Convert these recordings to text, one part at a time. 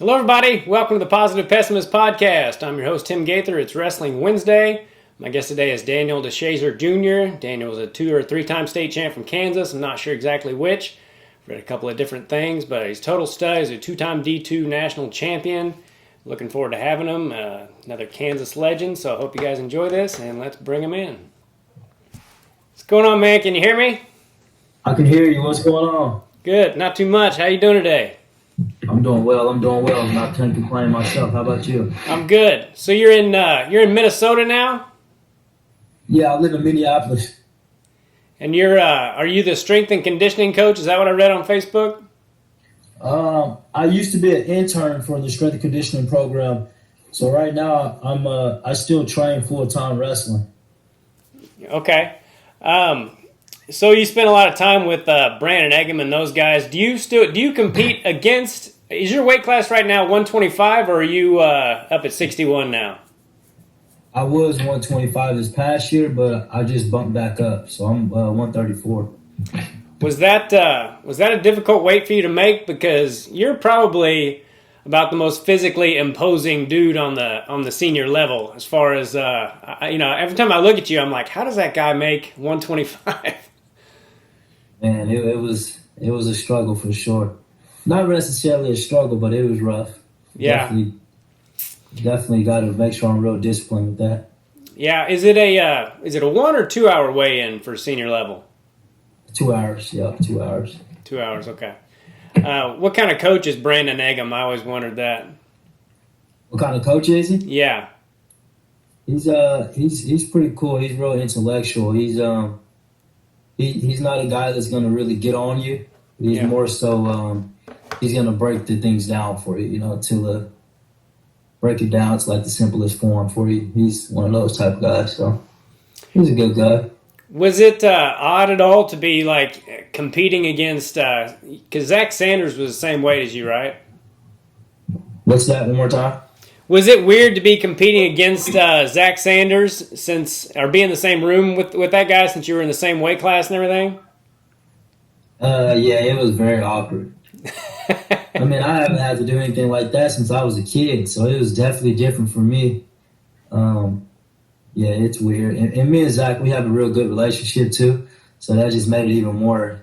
Hello, everybody. Welcome to the Positive Pessimist Podcast. I'm your host, Tim Gaither. It's Wrestling Wednesday. My guest today is Daniel Deshazer Jr. Daniel is a 2 or 3-time state champ from Kansas. I'm not sure exactly which. Read a couple of different things, but he's total stud. He's a 2-time D2 national champion. Looking forward to having him. Another Kansas legend. So I hope you guys enjoy this, and let's bring him in. What's going on, man? Can you hear me? I can hear you. What's going on? Good. Not too much. How you doing today? I'm doing well. I'm not can't complain myself. How about you? I'm good. So you're in Minnesota now? Yeah, I live in Minneapolis. And are you the strength and conditioning coach? Is that what I read on Facebook? I used to be an intern for the strength and conditioning program. So right now I still train full-time wrestling. Okay. So you spend a lot of time with Brandon Eggum and those guys. Do you compete against? Is your weight class right now 125, or are you up at 61 now? I was 125 this past year, but I just bumped back up, so I'm 134. Was that a difficult weight for you to make? Because you're probably about the most physically imposing dude on the senior level. As far as every time I look at you, I'm like, how does that guy make 125? Man, it was a struggle for sure. Not necessarily a struggle, but it was rough. Yeah. Definitely got to make sure I'm real disciplined with that. Yeah. Is it a 1 or 2 hour weigh-in for senior level? 2 hours. Yeah, 2 hours. 2 hours. Okay. What kind of coach is Brandon Eggum? I always wondered that. What kind of coach is he? Yeah. He's pretty cool. He's real intellectual. He's not a guy that's gonna really get on you. He's more so he's gonna break the things down for you, to break it down to like the simplest form for you. He's one of those type of guys. So he's a good guy. Was it odd at all to be like competing against? Because Zach Sanders was the same weight as you, right? What's that? One more time. Was it weird to be competing against Zach Sanders or be in the same room with that guy since you were in the same weight class and everything? Yeah, it was very awkward. I mean, I haven't had to do anything like that since I was a kid, so it was definitely different for me. Yeah, it's weird. And me and Zach, we have a real good relationship too, so that just made it even more,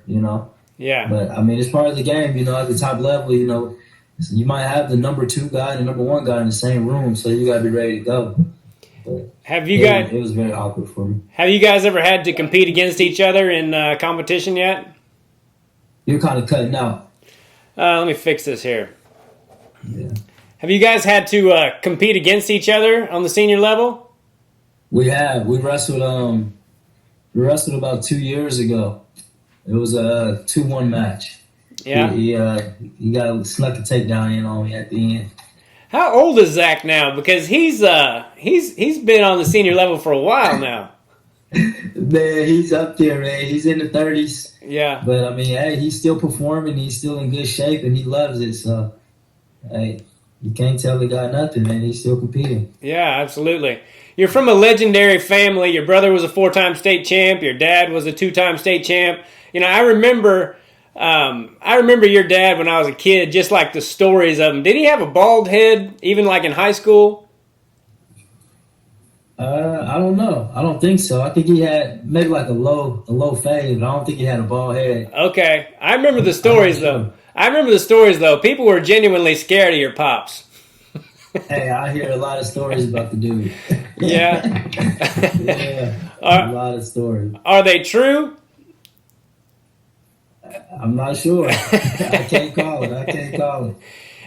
Yeah. But, I mean, it's part of the game, at the top level, you might have the number 2 guy and the number 1 guy in the same room, so you got to be ready to go. But it was very awkward for me. Have you guys ever had to compete against each other in competition yet? You're kind of cutting out. Let me fix this here. Yeah. Have you guys had to compete against each other on the senior level? We have. We wrestled about 2 years ago. It was a 2-1 match. Yeah. He snuck a takedown in on me at the end. How old is Zach now? Because he's been on the senior level for a while now. Man, he's up there, man. He's in the 30s. Yeah. But, I mean, hey, he's still performing. He's still in good shape, and he loves it. So, hey, you can't tell the guy nothing, man. He's still competing. Yeah, absolutely. You're from a legendary family. Your brother was a 4-time state champ. Your dad was a 2-time state champ. I remember your dad when I was a kid, just like the stories of him. Did he have a bald head, even like in high school? I don't know. I don't think so. I think he had maybe like a low fade, but I don't think he had a bald head. Okay. I remember the stories, though. People were genuinely scared of your pops. Hey, I hear a lot of stories about the dude. Yeah. Yeah, a lot of stories. Are they true? I'm not sure. I can't call it.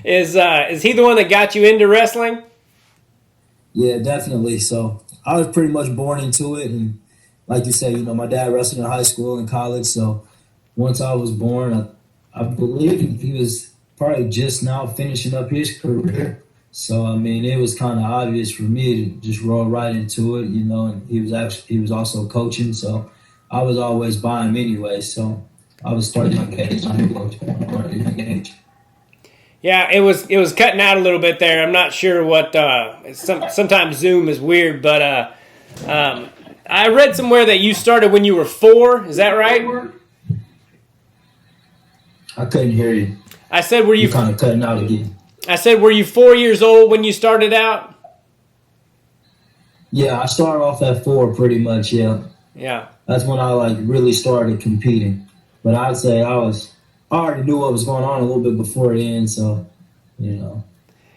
Is he the one that got you into wrestling? Yeah, definitely. So I was pretty much born into it, and like you said, my dad wrestled in high school and college. So once I was born, I believe he was probably just now finishing up his career. So I mean, it was kind of obvious for me to just roll right into it, And he was also coaching, so I was always by him anyway. So I was starting my cage. Yeah, it was cutting out a little bit there. I'm not sure what. Sometimes Zoom is weird, but I read somewhere that you started when you were 4. Is that right? I couldn't hear you. I said, were you kind of cutting out again? I said, were you 4 years old when you started out? Yeah, I started off at 4 pretty much. Yeah, Yeah. that's when I like really started competing. But I'd say I already knew what was going on a little bit before then. So you know,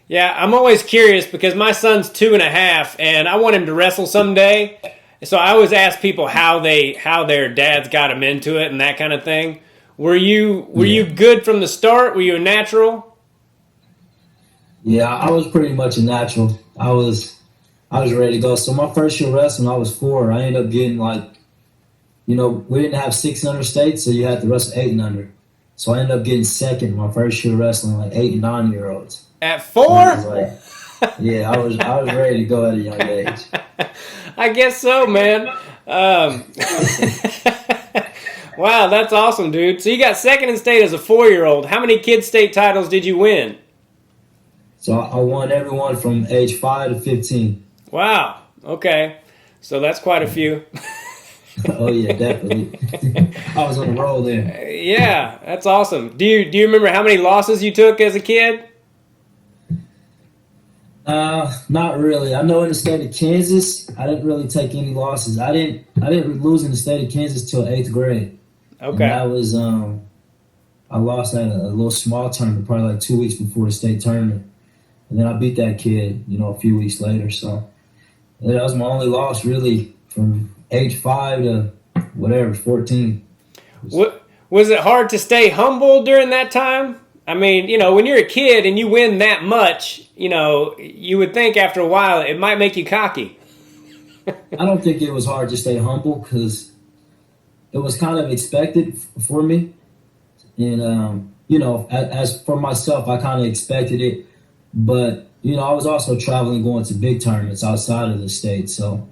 Yeah, I'm always curious because my son's 2.5, and I want him to wrestle someday. So I always ask people how their dads got them into it and that kind of thing. Were you good from the start? Were you a natural? yeah, I was pretty much a natural. I was ready to go. So my first year wrestling, I was 4. I ended up getting like, we didn't have 600 states, so you had to wrestle 8 and under. So I ended up getting second my first year wrestling, like 8 and 9 year olds. At And I was 4? like, yeah, I was ready to go at a young age. I guess so, man. Wow, that's awesome, dude. So you got second in state as a 4-year-old. How many kids state titles did you win? So I won everyone from age 5 to 15. Wow. Okay. So that's quite a few. Oh yeah, definitely. I was on the roll there. Yeah, that's awesome. Do you remember how many losses you took as a kid? Not really. I know in the state of Kansas, I didn't really take any losses. I didn't lose in the state of Kansas till 8th grade. And Okay. that was I lost at a little small tournament, probably like 2 weeks before the state tournament. And then I beat that kid, a few weeks later. So yeah, that was my only loss really from age 5 to whatever, 14. What was it hard to stay humble during that time? I mean, when you're a kid and you win that much, you would think after a while it might make you cocky. I don't think it was hard to stay humble because it was kind of expected for me. And, as for myself, I kind of expected it. But, I was also traveling, going to big tournaments outside of the state. So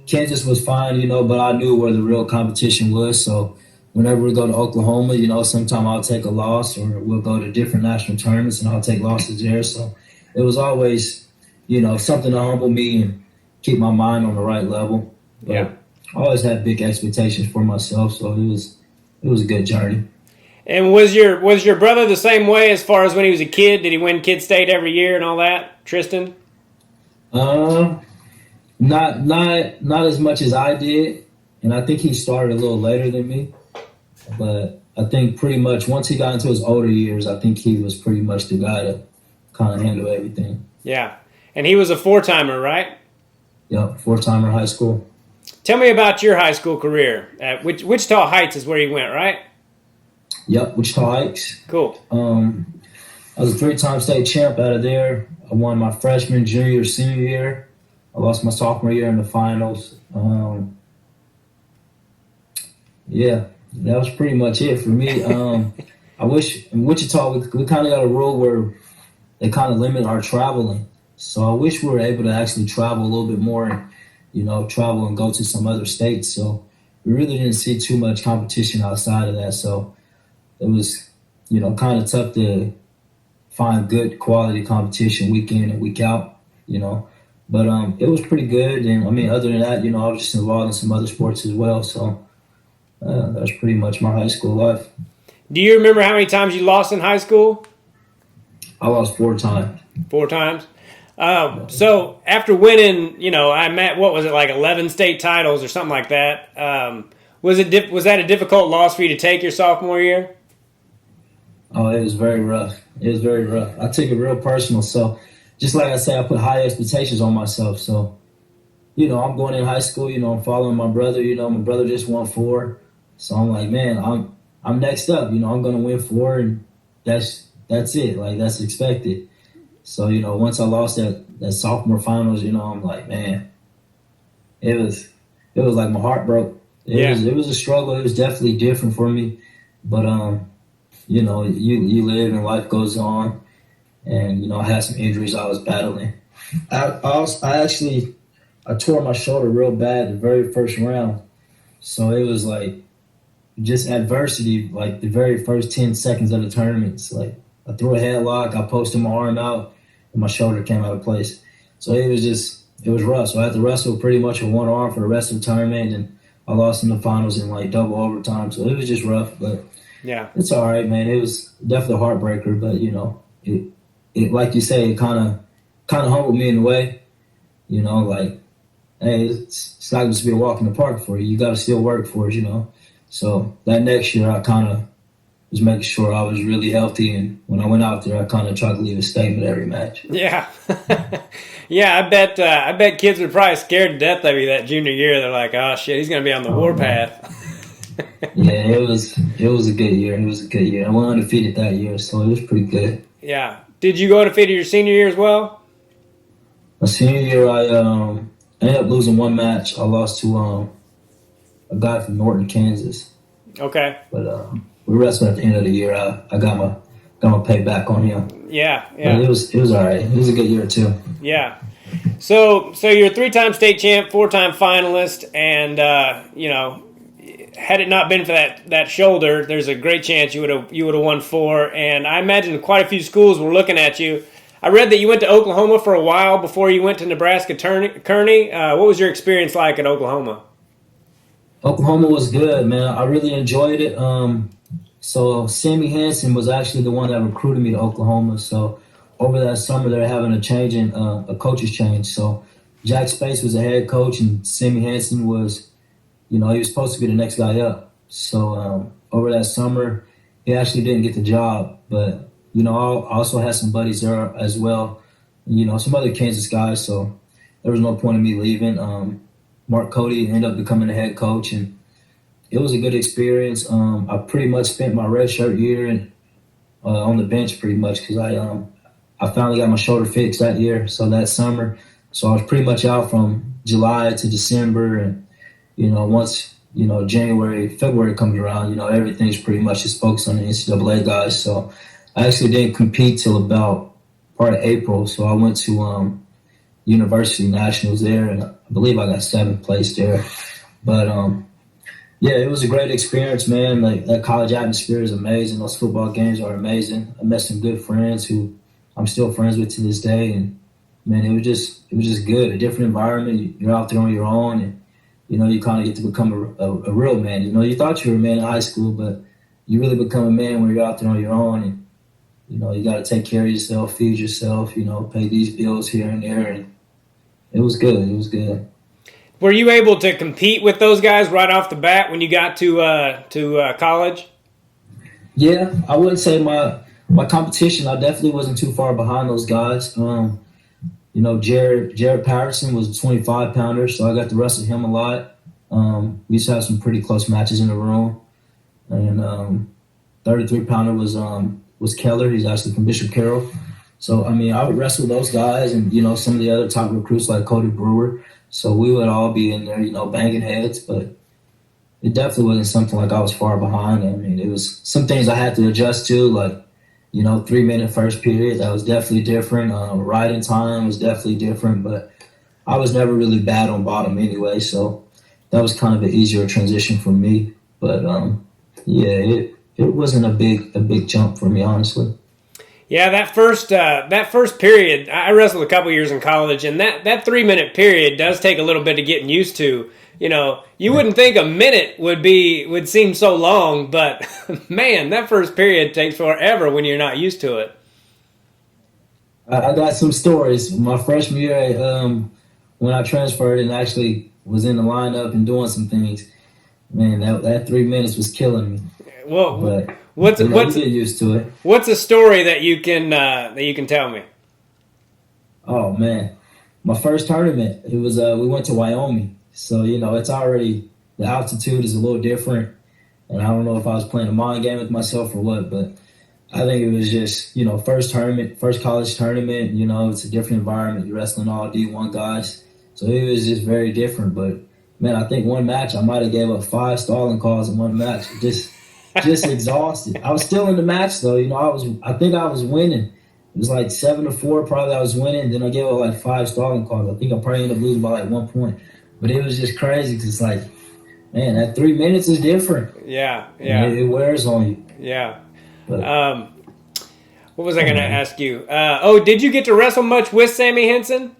Kansas was fine, but I knew where the real competition was. So whenever we go to Oklahoma, sometimes I'll take a loss, or we'll go to different national tournaments and I'll take losses there. So it was always, something to humble me and keep my mind on the right level. But Yeah. I always had big expectations for myself. So it was a good journey. And was your brother the same way as far as when he was a kid? Did he win Kid State every year and all that, Tristan? Um, not as much as I did, and I think he started a little later than me. But I think pretty much once he got into his older years, I think he was pretty much the guy to kind of handle everything. Yeah. And he was a 4-timer, right? Yep, 4-timer high school. Tell me about your high school career. At Wichita Heights is where you went, right? Yep, Wichita Heights. Cool. I was a 3-time state champ out of there. I won my freshman, junior, senior year. I lost my sophomore year in the finals. Yeah, that was pretty much it for me. I wish in Wichita we kind of got a rule where they kind of limit our traveling. So I wish we were able to actually travel a little bit more and, travel and go to some other states. So we really didn't see too much competition outside of that. So it was, kind of tough to find good quality competition week in and week out. But it was pretty good. And I mean, other than that, I was just involved in some other sports as well. So that was pretty much my high school life. Do you remember how many times you lost in high school? I lost 4 times. 4 times. So after winning, what was it, like 11 state titles or something like that? Was that a difficult loss for you to take your sophomore year? Oh, it was very rough. It was very rough. I took it real personal. So just like I said, I put high expectations on myself. So, I'm going in high school, I'm following my brother, my brother just won 4. So I'm like, man, I'm next up, I'm going to win 4, and that's it. Like, that's expected. So, once I lost that sophomore finals, I'm like, man, it was like my heart broke. It was a struggle. It was definitely different for me. But you live and life goes on. And, I had some injuries I was battling. I tore my shoulder real bad the very first round. So it was like just adversity, like the very first 10 seconds of the tournament. It's like I threw a headlock, I posted my arm out, and my shoulder came out of place. So it was rough. So I had to wrestle pretty much with one arm for the rest of the tournament, and I lost in the finals in like double overtime. So it was just rough, but Yeah. it's all right, man. It was definitely a heartbreaker, but it like you say, it kind of humbled me in a way. You know, like, hey, it's not just be a walk in the park for you. You got to still work for it. You know. So that next year, I kind of was making sure I was really healthy, and when I went out there, I kind of tried to leave a statement every match. Yeah. Yeah, I bet kids were probably scared to death of you that junior year. They're like, oh shit, he's gonna be on the warpath. Yeah, it was a good year. It was a good year. I went undefeated that year, so it was pretty good. Yeah. Did you go undefeated your senior year as well? My senior year, I ended up losing one match. I lost to a guy from Norton, Kansas. Okay. But we wrestled at the end of the year. I got my payback on him. Yeah, But yeah, it was all right. It was a good year too. yeah. So you're a 3-time state champ, 4-time finalist, and had it not been for that shoulder, there's a great chance you would have won 4. And I imagine quite a few schools were looking at you. I read that you went to Oklahoma for a while before you went to Nebraska Kearney. What was your experience like at Oklahoma? Oklahoma was good, man. I really enjoyed it. So Sammy Hansen was actually the one that recruited me to Oklahoma. So over that summer, they're having a coaches change. So Jack Space was the head coach, and Sammy Hansen was, he was supposed to be the next guy up. So over that summer, he actually didn't get the job. But I also had some buddies there as well. Some other Kansas guys. So there was no point in me leaving. Mark Cody ended up becoming the head coach, and it was a good experience. I pretty much spent my redshirt year on the bench pretty much because I finally got my shoulder fixed that year, so that summer. So I was pretty much out from July to December, and once January, February comes around, everything's pretty much just focused on the NCAA guys. So I actually didn't compete till about part of April. So I went to University Nationals there, and I believe I got 7th place there. But yeah, it was a great experience, man. Like that college atmosphere is amazing. Those football games are amazing. I met some good friends who I'm still friends with to this day, and man, it was just good. A different environment. You're out there on your own, and you kind of get to become a real man. You thought you were a man in high school, but you really become a man when you're out there on your own, and you got to take care of yourself, feed yourself, pay these bills here and there, and it was good. It was good. Were you able to compete with those guys right off the bat when you got to college? Yeah, I wouldn't say my competition. I definitely wasn't too far behind those guys. Jared Patterson was a 25 pounder, so I got to wrestle him a lot. We used to have some pretty close matches in the room, and 33 pounder was Keller. He's actually from Bishop Carroll. So I mean, I would wrestle those guys, and some of the other top recruits like Cody Brewer. So we would all be in there, banging heads, but it definitely wasn't something like I was far behind. I mean, it was some things I had to adjust to, like, 3-minute first period. That was definitely different. Riding time was definitely different, but I was never really bad on bottom anyway, so that was kind of an easier transition for me. But yeah, it wasn't a big jump for me, honestly. Yeah, that first period, I wrestled a couple years in college, and that 3-minute period does take a little bit of getting used to. You wouldn't think a minute would seem so long, but man, that first period takes forever when you're not used to it. I got some stories. My freshman year, when I transferred and actually was in the lineup and doing some things, man, that 3 minutes was killing me. Well, But what's you get used to it. what's a story that you can tell me? Oh man, my first tournament, it was we went to Wyoming, so it's already, the altitude is a little different, and I don't know if I was playing a mind game with myself or what, but I think it was just first tournament, first college tournament. It's a different environment. You're wrestling all D1 guys, so it was just very different. But man, I think one match I might have gave up 5 stalling calls in one match. Just exhausted. I was still in the match though. I think I was winning. It was like 7-4 probably I was winning. Then I gave up like 5 stalling calls. I think I probably ended up losing by like 1 point. But it was just crazy because it's like, man, that 3 minutes is different. Yeah. It wears on you. Yeah. But, What was I going to ask you? Did you get to wrestle much with Sammy Henson?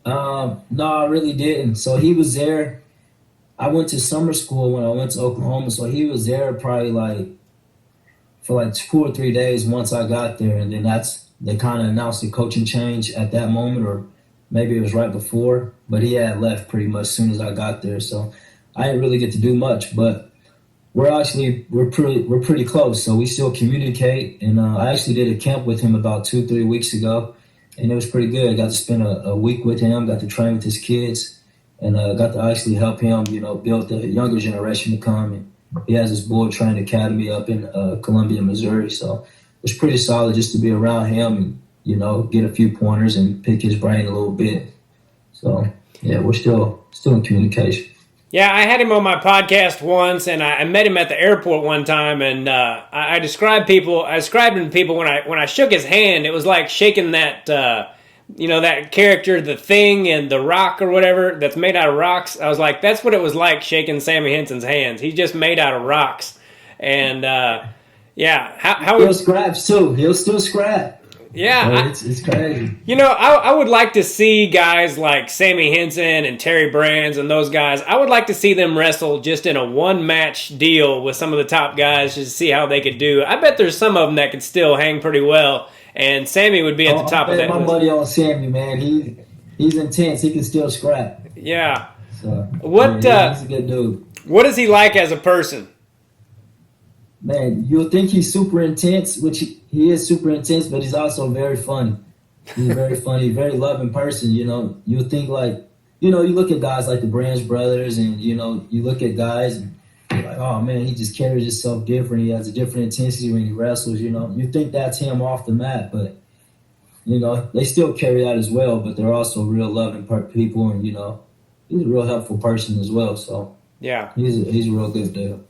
no, I really didn't. So he was there. I went to summer school when I went to Oklahoma, so he was there probably like for like 2 or 3 days once I got there, and then they kind of announced the coaching change at that moment, or maybe it was right before. But he had left pretty much as soon as I got there, so I didn't really get to do much. But we're pretty close, so we still communicate. And I actually did a camp with him about 2 3 weeks ago, and it was pretty good. I got to spend a week with him, got to train with his kids, and got to actually help him, build the younger generation to come. And he has his boy training academy up in Columbia, Missouri. So it's pretty solid just to be around him and, get a few pointers and pick his brain a little bit. So, yeah, we're still in communication. Yeah, I had him on my podcast once, and I met him at the airport one time, and I described him to people when I shook his hand. It was like shaking that, that character, the Thing and the Rock or whatever that's made out of rocks. I was like, that's what it was like shaking Sammy Henson's hands. He's just made out of rocks. And, yeah. He'll scratch, too. He'll still scrap. Yeah. It's crazy. I would like to see guys like Sammy Henson and Terry Brands and those guys. I would like to see them wrestle just in a one-match deal with some of the top guys just to see how they could do. I bet there's some of them that could still hang pretty well. And Sammy would be at the top of that. My buddy on Sammy, man. He's intense. He can still scrap. Yeah. So, he's a good dude. What is he like as a person? Man, you'll think he's super intense, which he is super intense, but he's also very funny. He's very funny, very loving person. You'll think like, you look at guys like the Brands brothers, and you look at guys and you're like, oh man, he just carries himself different. He has a different intensity when he wrestles. You think that's him off the mat, but they still carry that as well. But they're also real loving people, and he's a real helpful person as well. So yeah, he's a real good dude.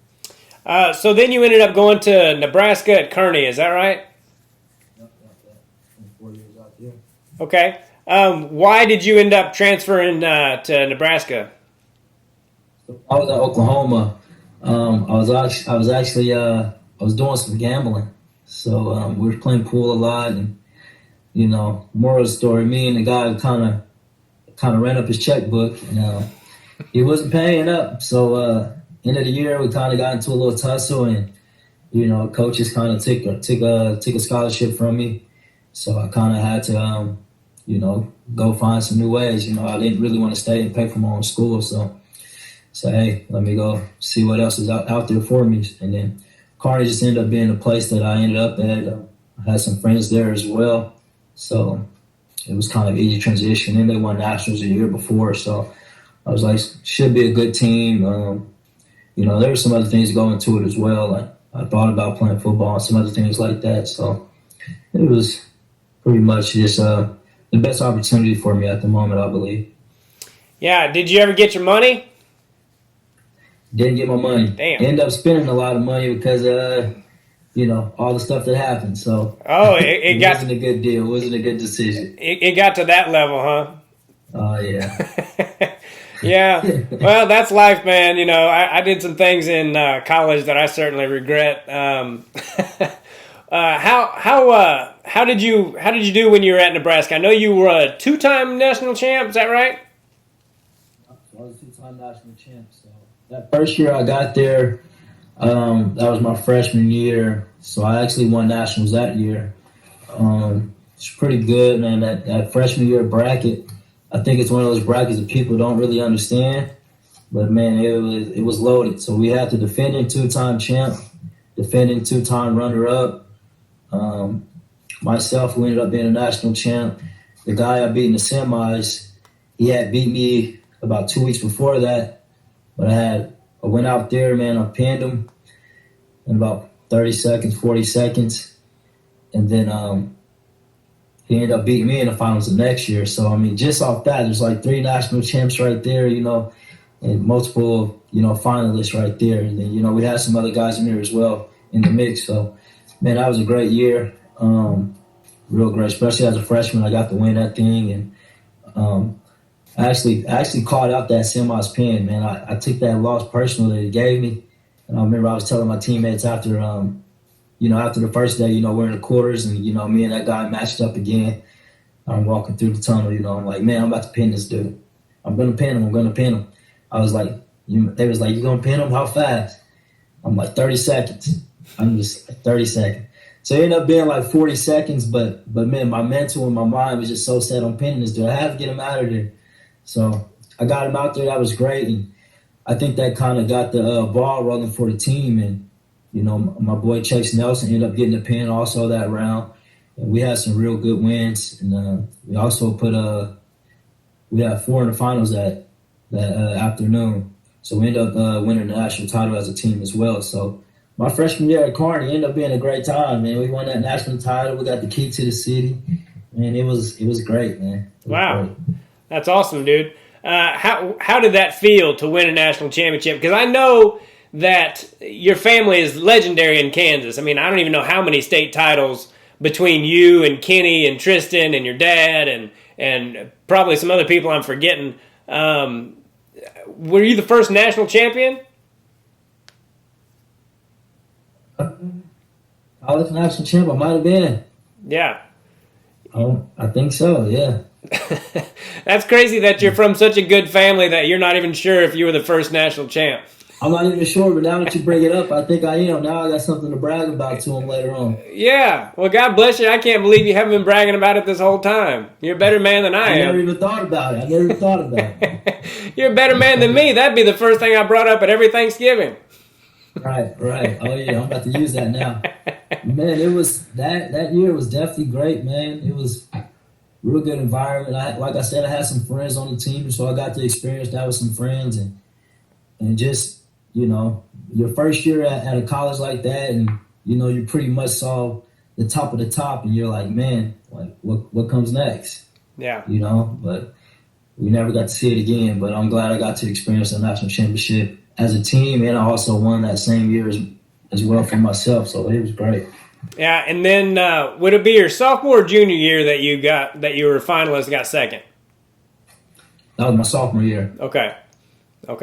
So then you ended up going to Nebraska at Kearney, is that right? Yep. 4 years out there. Okay. Why did you end up transferring to Nebraska? I was at Oklahoma. I was doing some gambling, so we were playing pool a lot, and moral of the story, me and the guy kind of ran up his checkbook, and he wasn't paying up, so. End of the year, we kind of got into a little tussle, and coaches kind of took a scholarship from me, so I kind of had to go find some new ways. I didn't really want to stay and pay for my own school, so hey, let me go see what else is out there for me. And then Kearney just ended up being a place that I ended up at. I had some friends there as well, so it was kind of easy transition. And they won nationals a year before, so I was like, should be a good team. There were some other things going to it as well. Like I thought about playing football and some other things like that. So it was pretty much just the best opportunity for me at the moment, I believe. Yeah. Did you ever get your money? Didn't get my money. Damn. Ended up spending a lot of money because, all the stuff that happened. So it wasn't a good deal. It wasn't a good decision. It got to that level, huh? Oh, yeah. Yeah, well, that's life, man. I did some things in college that I certainly regret. How did you do when you were at Nebraska? I know you were a 2-time national champ. Is that right? I was a 2-time national champ. So that first year I got there, that was my freshman year. So I actually won nationals that year. It's pretty good, man. That freshman year bracket. I think it's one of those brackets that people don't really understand, but man, it was loaded. So we had the defending 2-time champ, defending 2-time runner-up, myself, who ended up being a national champ. The guy I beat in the semis, he had beat me about 2 weeks before that, but I went out there, man, I pinned him in about 30 seconds, 40 seconds, and then he ended up beating me in the finals the next year. So, I mean, just off that, there's like 3 national champs right there, and multiple, finalists right there. And then, we had some other guys in there as well in the mix. So, man, that was a great year. Real great, especially as a freshman. I got to win that thing. And I actually called out that semis pin, man. I took that loss personally that he gave me. And I remember I was telling my teammates after after the first day, we're in the quarters, and, me and that guy matched up again. I'm walking through the tunnel, I'm like, man, I'm about to pin this dude. I'm going to pin him. I was like, they was like, you going to pin him? How fast? I'm like, 30 seconds. I'm just 30 seconds. So it ended up being like 40 seconds, but man, my mental and my mind was just so set on pinning this dude. I had to get him out of there. So I got him out there. That was great. And I think that kind of got the ball rolling for the team. And, you know, my boy Chase Nelson ended up getting the pin also that round. And we had some real good wins. And we also we had 4 in the finals that afternoon. So we ended up winning the national title as a team as well. So my freshman year at Kearney ended up being a great time, man. We won that national title. We got the key to the city. Man, it was great, man. Wow. Great. That's awesome, dude. How did that feel to win a national championship? Because I know that your family is legendary in Kansas. I mean, I don't even know how many state titles between you and Kenny and Tristan and your dad and probably some other people I'm forgetting. Were you the first national champion? College national champ, I might have been. Yeah. I think so, yeah. That's crazy that you're from such a good family that you're not even sure if you were the first national champ. I'm not even sure, but now that you bring it up, I think I am. Now I got something to brag about to him later on. Yeah. Well, God bless you. I can't believe you haven't been bragging about it this whole time. You're a better man than I am. I never even thought about it. You're a better man than me. That'd be the first thing I brought up at every Thanksgiving. Right. Oh, yeah, I'm about to use that now. Man, it was that year was definitely great, man. It was a real good environment. Like I said, I had some friends on the team, so I got to experience that with some friends and just, you know, your first year at a college like that, and, you know, you pretty much saw the top of the top, and you're like, man, like, what comes next? Yeah. You know, but we never got to see it again, but I'm glad I got to experience the national championship as a team, and I also won that same year as well for myself, so it was great. Yeah, and then would it be your sophomore or junior year that you were a finalist, got second? That was my sophomore year. Okay.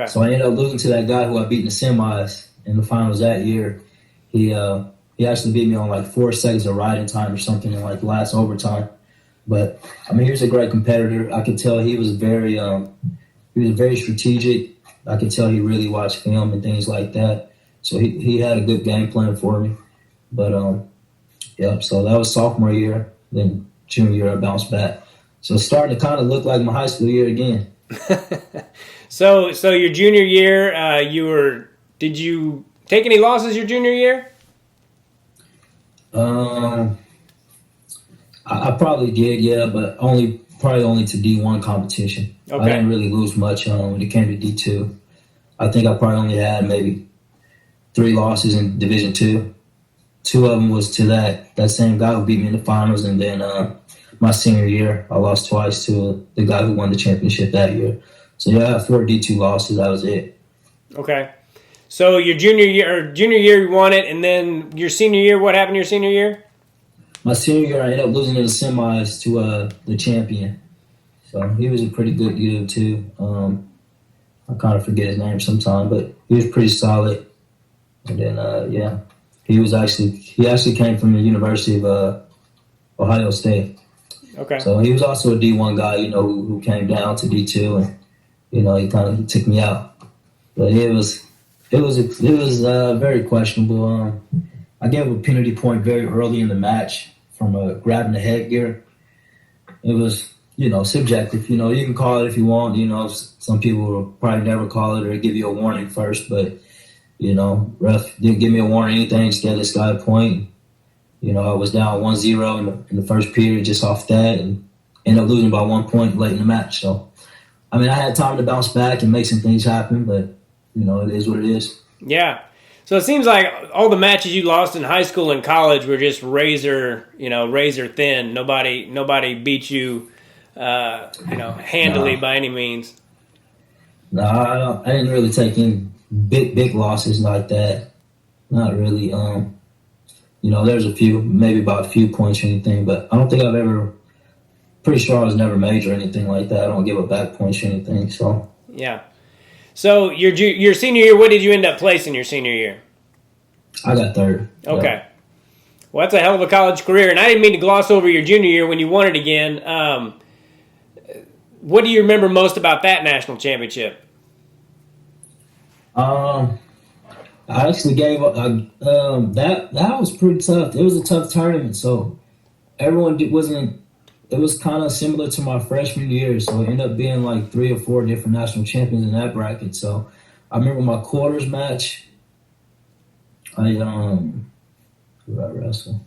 So I ended up losing to that guy who I beat in the semis in the finals that year. He actually beat me on like 4 seconds of riding time or something in like the last overtime. But I mean, he was a great competitor. I could tell he was very strategic. I could tell he really watched film and things like that. So he had a good game plan for me. But yeah, so that was sophomore year. Then junior year I bounced back. So it's starting to kind of look like my high school year again. So your junior year, did you take any losses your junior year? I probably did, yeah, but probably only to D1 competition. Okay. I didn't really lose much when it came to D2. I think I probably only had maybe 3 losses in Division 2. 2 of them was to that same guy who beat me in the finals, and then my senior year, I lost twice to the guy who won the championship that year. So yeah, I had 4 D2 losses. That was it. Okay. So your junior year you won it, and then your senior year, what happened your senior year? My senior year, I ended up losing in the semis to the champion. So he was a pretty good dude too. I kind of forget his name sometime, but he was pretty solid. And then yeah, he actually came from the University of Ohio State. Okay. So he was also a D1 guy, you know, who came down to D2, and you know, he took me out. But it was very questionable. I gave him a penalty point very early in the match from grabbing the headgear. It was, you know, subjective. You know, you can call it if you want. You know, some people will probably never call it or give you a warning first. But, you know, ref didn't give me a warning or anything. Just gave this guy a point. You know, I was down 1-0 in the first period just off that, and ended up losing by 1 point late in the match. So, I mean, I had time to bounce back and make some things happen, but, you know, it is what it is. Yeah. So it seems like all the matches you lost in high school and college were just razor thin. Nobody beat you, handily by any means. No, I didn't really take any big losses like that. Not really. You know, there's a few, maybe about a few points or anything, but I don't think I've ever. Pretty sure I was never major or anything like that. I don't give a back points or anything. So yeah. So your senior year, what did you end up placing your senior year? I got 3rd. Okay. Yeah. Well, that's a hell of a college career, and I didn't mean to gloss over your junior year when you won it again. What do you remember most about that national championship? I I actually gave up. That was pretty tough. It was a tough tournament, so wasn't. It was kind of similar to my freshman year, so it ended up being like 3 or 4 different national champions in that bracket. So I remember my quarters match. Who did I wrestle?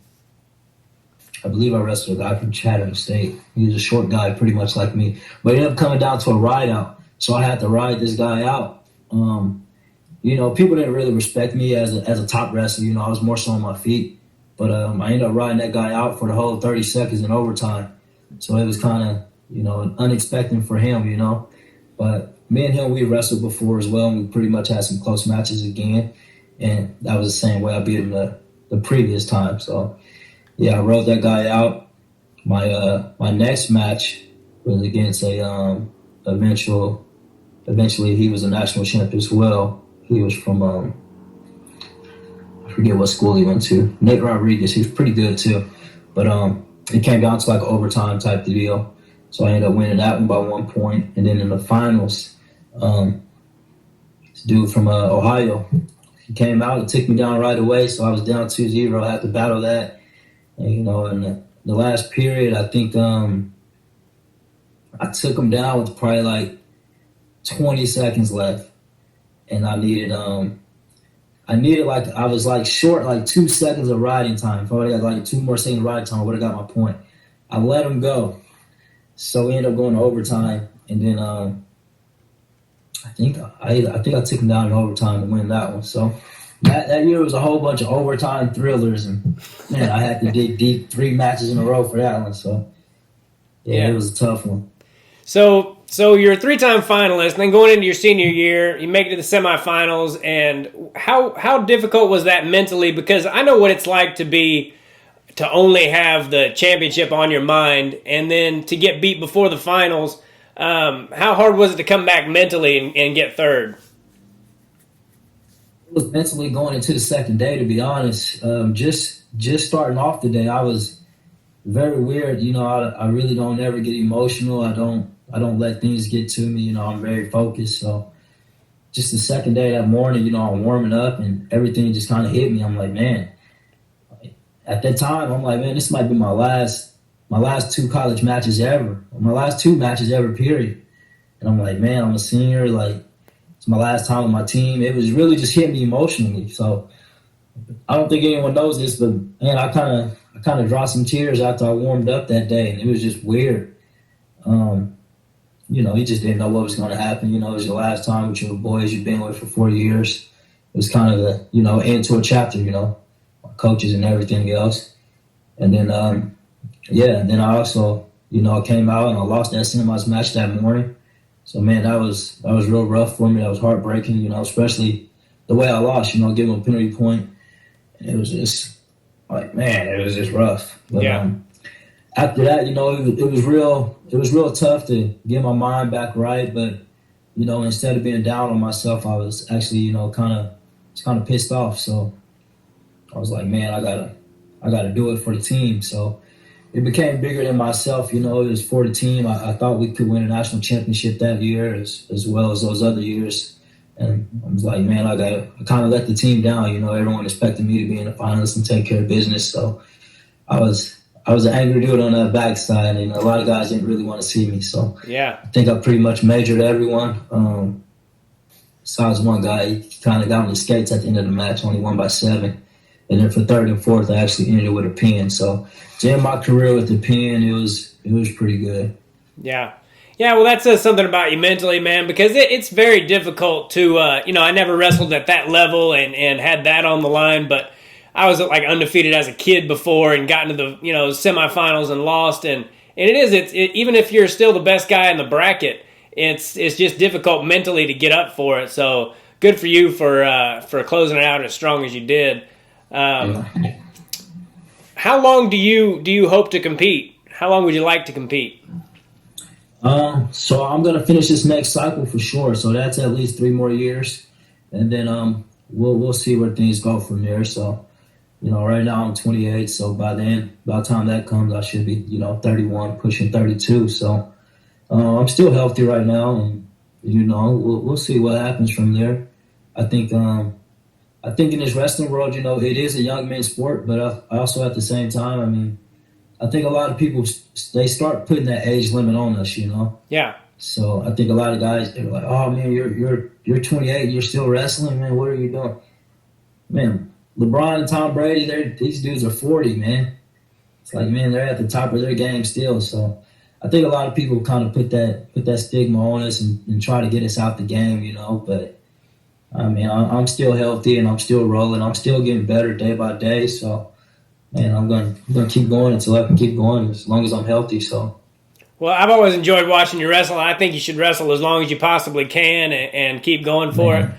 I believe I wrestled a guy from Chatham State. He was a short guy, pretty much like me, but it ended up coming down to a ride out. So I had to ride this guy out. People didn't really respect me as a top wrestler. I was more so on my feet. But I ended up riding that guy out for the whole 30 seconds in overtime. So it was kind of, unexpected for him. But me and him, we wrestled before as well, and we pretty much had some close matches again. And that was the same way I beat him the previous time. So, yeah, I rode that guy out. My next match was against eventually he was a national champ as well. He was from, I forget what school he went to. Nate Rodriguez, he was pretty good too. But it came down to like an overtime type deal. So I ended up winning that one by 1 point. And then in the finals, this dude from Ohio, he came out and took me down right away. So I was down 2-0. I had to battle that. And, in the last period, I think I took him down with probably like 20 seconds left. And I needed like, I was like short like 2 seconds of riding time. If I would have got like 2 more seconds of riding time, I would have got my point. I let him go. So we ended up going to overtime. And then I think I took him down in overtime to win that one. So that year was a whole bunch of overtime thrillers. And man, I had to dig deep 3 matches in a row for that one. So yeah. It was a tough one. So you're a 3-time finalist, and then going into your senior year, you make it to the semifinals, and how difficult was that mentally? Because I know what it's like to only have the championship on your mind, and then to get beat before the finals. How hard was it to come back mentally and get third? It was mentally going into the second day, to be honest. Just starting off the day, I was very weird. I really don't ever get emotional. I don't let things get to me. I'm very focused. So just the second day that morning, I'm warming up and everything just kind of hit me. I'm like, man, at that time, I'm like, man, this might be my last 2 college matches ever, or my last 2 matches ever, period. And I'm like, man, I'm a senior. Like, it's my last time with my team. It was really just hitting me emotionally. So I don't think anyone knows this, but man, I kind of dropped some tears after I warmed up that day, and it was just weird. You just didn't know what was going to happen. It was your last time with your boys you've been with for 4 years. It was kind of the, end to a chapter, my coaches and everything else. And then, and then I also, came out and I lost that semis match that morning. So, man, that was real rough for me. That was heartbreaking, especially the way I lost, giving a penalty point. It was just like, man, it was just rough. But, yeah. After that, it was real tough to get my mind back right. But, instead of being down on myself, I was actually, kind of pissed off. So I was like, man, I gotta do it for the team. So it became bigger than myself. It was for the team. I thought we could win a national championship that year as well as those other years. And I was like, man, I kind of let the team down. Everyone expected me to be in the finals and take care of business. So I was an angry dude on that backside, and a lot of guys didn't really want to see me. So yeah, I think I pretty much measured everyone. Besides one guy, he kind of got on the skates at the end of the match, only won by 7. And then for 3rd and 4th, I actually ended with a pin. So to end my career with the pin, it was pretty good. Yeah. Yeah, well, that says something about you mentally, man, because it's very difficult to, I never wrestled at that level and had that on the line, but I was like undefeated as a kid before and got into the, semifinals and lost. And even if you're still the best guy in the bracket, it's just difficult mentally to get up for it. So good for you for closing it out as strong as you did. How long do you hope to compete? How long would you like to compete? So I'm going to finish this next cycle for sure. So that's at least 3 more years. And then we'll see where things go from there. So, right now I'm 28. So by the time that comes, I should be, 31, pushing 32. So I'm still healthy right now. And, we'll see what happens from there. I think I think in this wrestling world, it is a young man's sport, but I also at the same time, I mean, I think a lot of people they start putting that age limit on us. Yeah. So I think a lot of guys they're like, "Oh man, you're 28, you're still wrestling, man. What are you doing?" Man, LeBron and Tom Brady, these dudes are 40, man. It's like, man, they're at the top of their game still. So I think a lot of people kind of put that stigma on us and try to get us out the game. But I mean, I'm still healthy and I'm still rolling. I'm still getting better day by day. So, man, I'm gonna keep going until I can keep going as long as I'm healthy. So. Well, I've always enjoyed watching you wrestle. I think you should wrestle as long as you possibly can and keep going for it.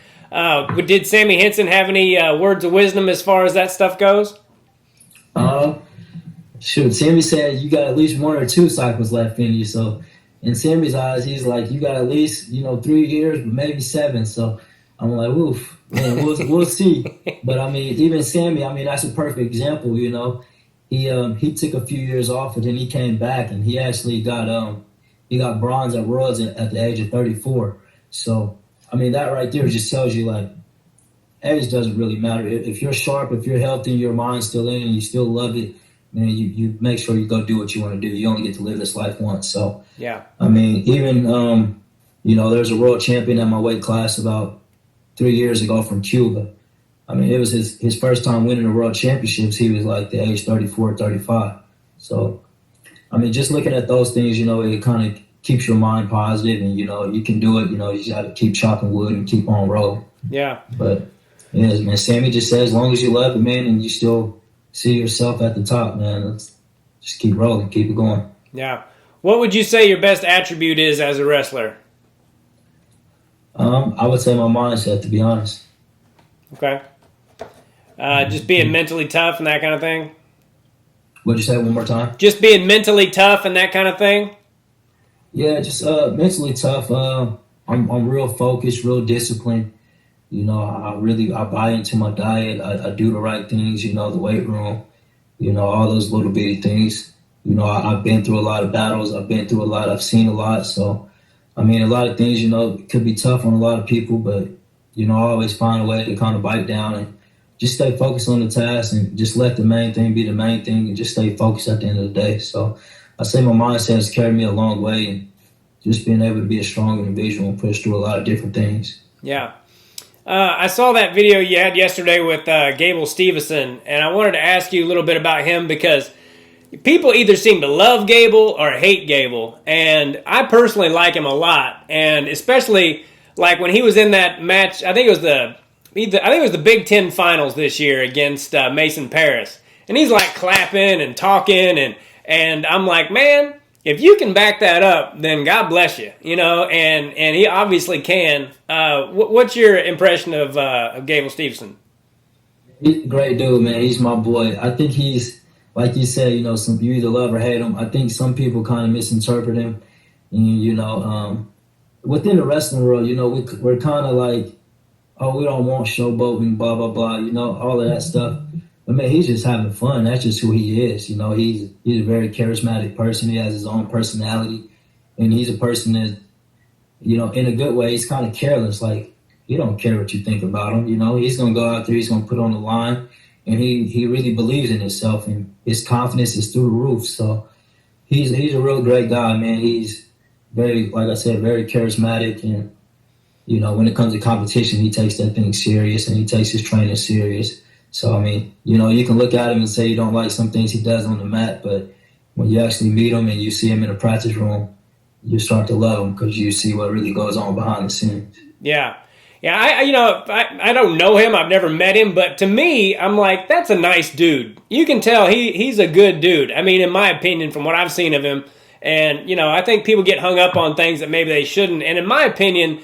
Did Sammy Henson have any words of wisdom as far as that stuff goes? Shoot, Sammy said you got at least 1 or 2 cycles left in you. So in Sammy's eyes, he's like, you got at least 3 years, but maybe 7. So I'm like, oof, man, we'll see. But I mean, even Sammy, I mean, that's a perfect example. He took a few years off and then he came back and he actually got bronze at Worlds at the age of 34. So I mean, that right there just tells you like age doesn't really matter. If you're sharp, if you're healthy, and your mind's still in and you still love it, man, you make sure you go do what you want to do. You only get to live this life once. So yeah, I mean, even there's a world champion at my weight class about 3 years ago from Cuba. I mean, it was his first time winning the world championships. He was like the age 34, 35. So, I mean, just looking at those things, it kind of keeps your mind positive and, you can do it. You just got to keep chopping wood and keep on rolling. Yeah. But, yeah, man, Sammy just said as long as you love it, man, and you still see yourself at the top, man, let's just keep rolling, keep it going. Yeah. What would you say your best attribute is as a wrestler? I would say my mindset, to be honest. Okay. Just being mentally tough and that kind of thing? What'd you say one more time? Just being mentally tough and that kind of thing? Yeah, just mentally tough. I'm real focused, real disciplined. I buy into my diet. I do the right things, the weight room, all those little bitty things. I've been through a lot of battles. I've seen a lot. So, I mean, a lot of things, could be tough on a lot of people, but, I always find a way to kind of bite down and just stay focused on the task and just let the main thing be the main thing and just stay focused at the end of the day. So I say my mindset has carried me a long way and just being able to be a strong individual and push through a lot of different things. Yeah. I saw that video you had yesterday with Gable Stevenson, and I wanted to ask you a little bit about him because people either seem to love Gable or hate Gable, and I personally like him a lot, and especially like when he was in that match, I think it was the Big Ten Finals this year against Mason Paris, and he's like clapping and talking, and I'm like, man, if you can back that up, then God bless you, and he obviously can. What's your impression of Gable Stevenson? He's a great dude, man. He's my boy. I think he's, like you said, you either love or hate him. I think some people kind of misinterpret him. And, within the wrestling world, we're kind of like, oh, we don't want showboating, blah, blah, blah, all of that stuff. But, man, he's just having fun. That's just who he is. He's a very charismatic person. He has his own personality. And he's a person that, in a good way, he's kind of careless. Like, he don't care what you think about him. He's going to go out there. He's going to put on the line. And he really believes in himself. And his confidence is through the roof. So he's a real great guy, man. He's very, like I said, very charismatic. And, when it comes to competition, he takes that thing serious. And he takes his training serious. So, I mean, you can look at him and say you don't like some things he does on the mat, but when you actually meet him and you see him in a practice room, you start to love him because you see what really goes on behind the scenes. Yeah. Yeah, I don't know him. I've never met him, but to me, I'm like, that's a nice dude. You can tell he's a good dude. I mean, in my opinion, from what I've seen of him, and, I think people get hung up on things that maybe they shouldn't. And in my opinion,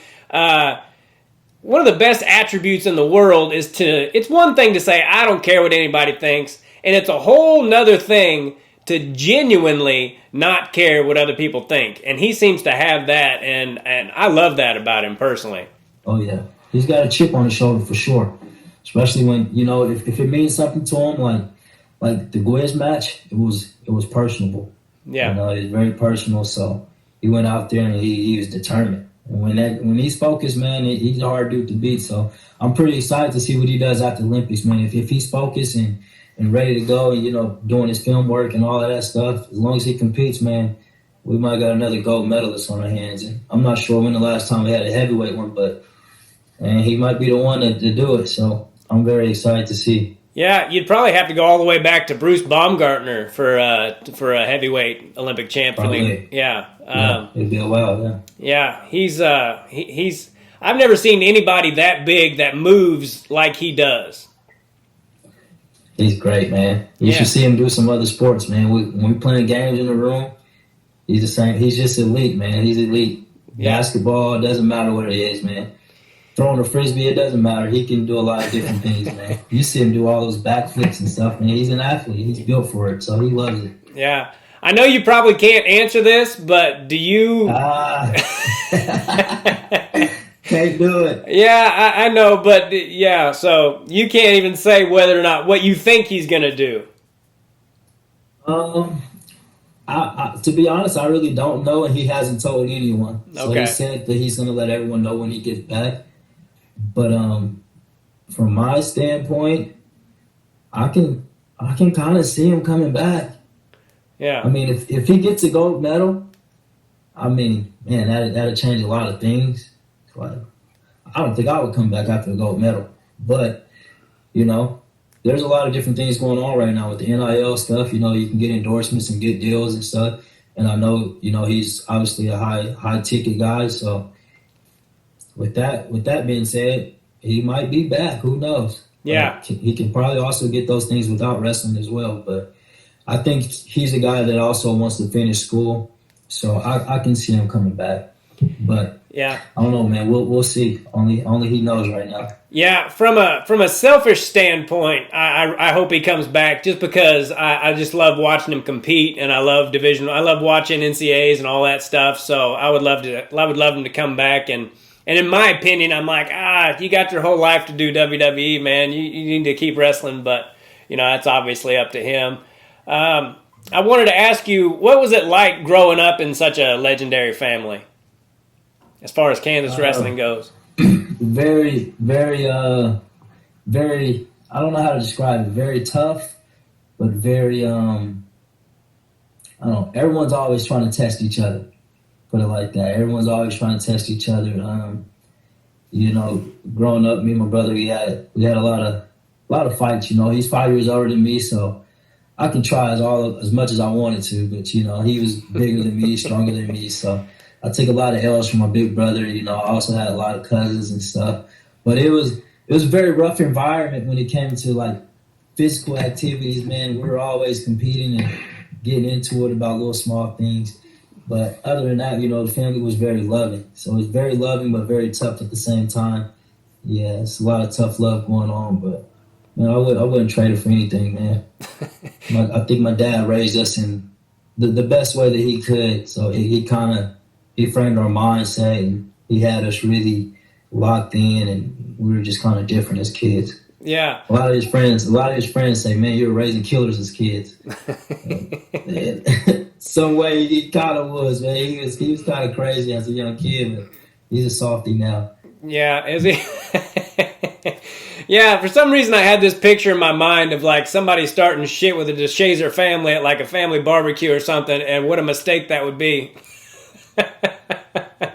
one of the best attributes in the world is it's one thing to say, I don't care what anybody thinks, and it's a whole nother thing to genuinely not care what other people think. And he seems to have that, and I love that about him personally. Oh, yeah. He's got a chip on his shoulder for sure. Especially when, if it means something to him, like the Gwiz match, it was personable. Yeah. It was very personal, so he went out there and he was determined. And when he's focused, man, he's a hard dude to beat. So I'm pretty excited to see what he does at the Olympics, man. If he's focused and ready to go and, doing his film work and all of that stuff, as long as he competes, man, we might got another gold medalist on our hands. And I'm not sure when the last time we had a heavyweight one, but man, he might be the one to do it. So I'm very excited to see. Yeah, you'd probably have to go all the way back to Bruce Baumgartner for a heavyweight Olympic champ. Probably. Yeah, it'd be a while. yeah. He's I've never seen anybody that big that moves like he does. He's great, man. You should see him do some other sports, man. When we playing games in the room, he's the same. He's just elite, man. He's elite. Yeah. Basketball, it doesn't matter what it is, man. Throwing a frisbee, it doesn't matter. He can do a lot of different things, man. You see him do all those backflips and stuff, man. He's an athlete. He's built for it, so he loves it. Yeah. I know you probably can't answer this, but do you... Can't do it. Yeah, I know, but yeah, so you can't even say whether or not what you think he's going to do. To be honest, I really don't know, and he hasn't told anyone. So Okay. he said that he's going to let everyone know when he gets back. But from my standpoint, I can kind of see him coming back. Yeah. I mean, if he gets a gold medal, I mean, man, that'd change a lot of things. Like, I don't think I would come back after a gold medal. But, there's a lot of different things going on right now with the NIL stuff. You can get endorsements and get deals and stuff. And I know, he's obviously a high ticket guy. So with that being said, he might be back. Who knows? Yeah. He can probably also get those things without wrestling as well. But I think he's a guy that also wants to finish school. So I can see him coming back. But Yeah. I don't know, man. We'll see. Only he knows right now. Yeah, from a selfish standpoint, I hope he comes back just because I just love watching him compete, and I love division. I love watching NCAAs and all that stuff. So I would love him to come back, and in my opinion, I'm like, you got your whole life to do WWE, man. You need to keep wrestling, but that's obviously up to him. I wanted to ask you, what was it like growing up in such a legendary family, as far as Kansas wrestling goes? Very, very, very, I don't know how to describe it. Very tough, but very, I don't know. Everyone's always trying to test each other. Put it like that. Everyone's always trying to test each other. Growing up, me and my brother, we had a lot of fights. He's 5 years older than me, so I can try as much as I wanted to. But he was bigger than me, stronger than me, so I took a lot of L's from my big brother. I also had a lot of cousins and stuff. But it was a very rough environment when it came to like physical activities, man. We were always competing and getting into it about little small things. But other than that, the family was very loving. So it was very loving but very tough at the same time. Yeah, it's a lot of tough love going on, but man, I wouldn't trade it for anything, man. I think my dad raised us in the best way that he could. So he framed our mindset, and he had us really locked in, and we were just kind of different as kids. Yeah. A lot of his friends say, "Man, you were raising killers as kids." Some way he kind of was, man. He was kind of crazy as a young kid, but he's a softie now. Yeah, is he? Yeah, for some reason I had this picture in my mind of like somebody starting shit with the Deshazer family at like a family barbecue or something, and what a mistake that would be.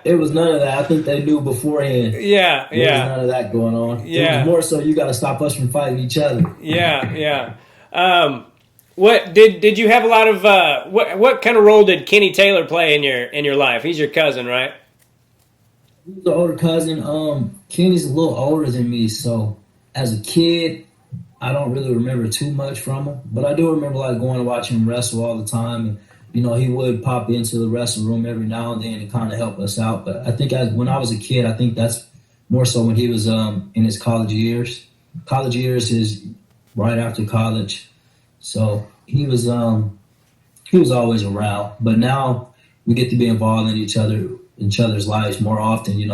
It was none of that. I think they knew beforehand. Yeah. There was none of that going on. Yeah. It was more so you got to stop us from fighting each other. Yeah. What did you have a lot of? What kind of role did Kenny Taylor play in your life? He's your cousin, right? He's the older cousin. Kenny's a little older than me, so as a kid, I don't really remember too much from him. But I do remember like going and watching him wrestle all the time, and he would pop into the wrestle room every now and then and kind of help us out. But I think when I was a kid, I think that's more so when he was in his college years. College years is right after college, so he was always around. But now we get to be involved in each other's lives more often,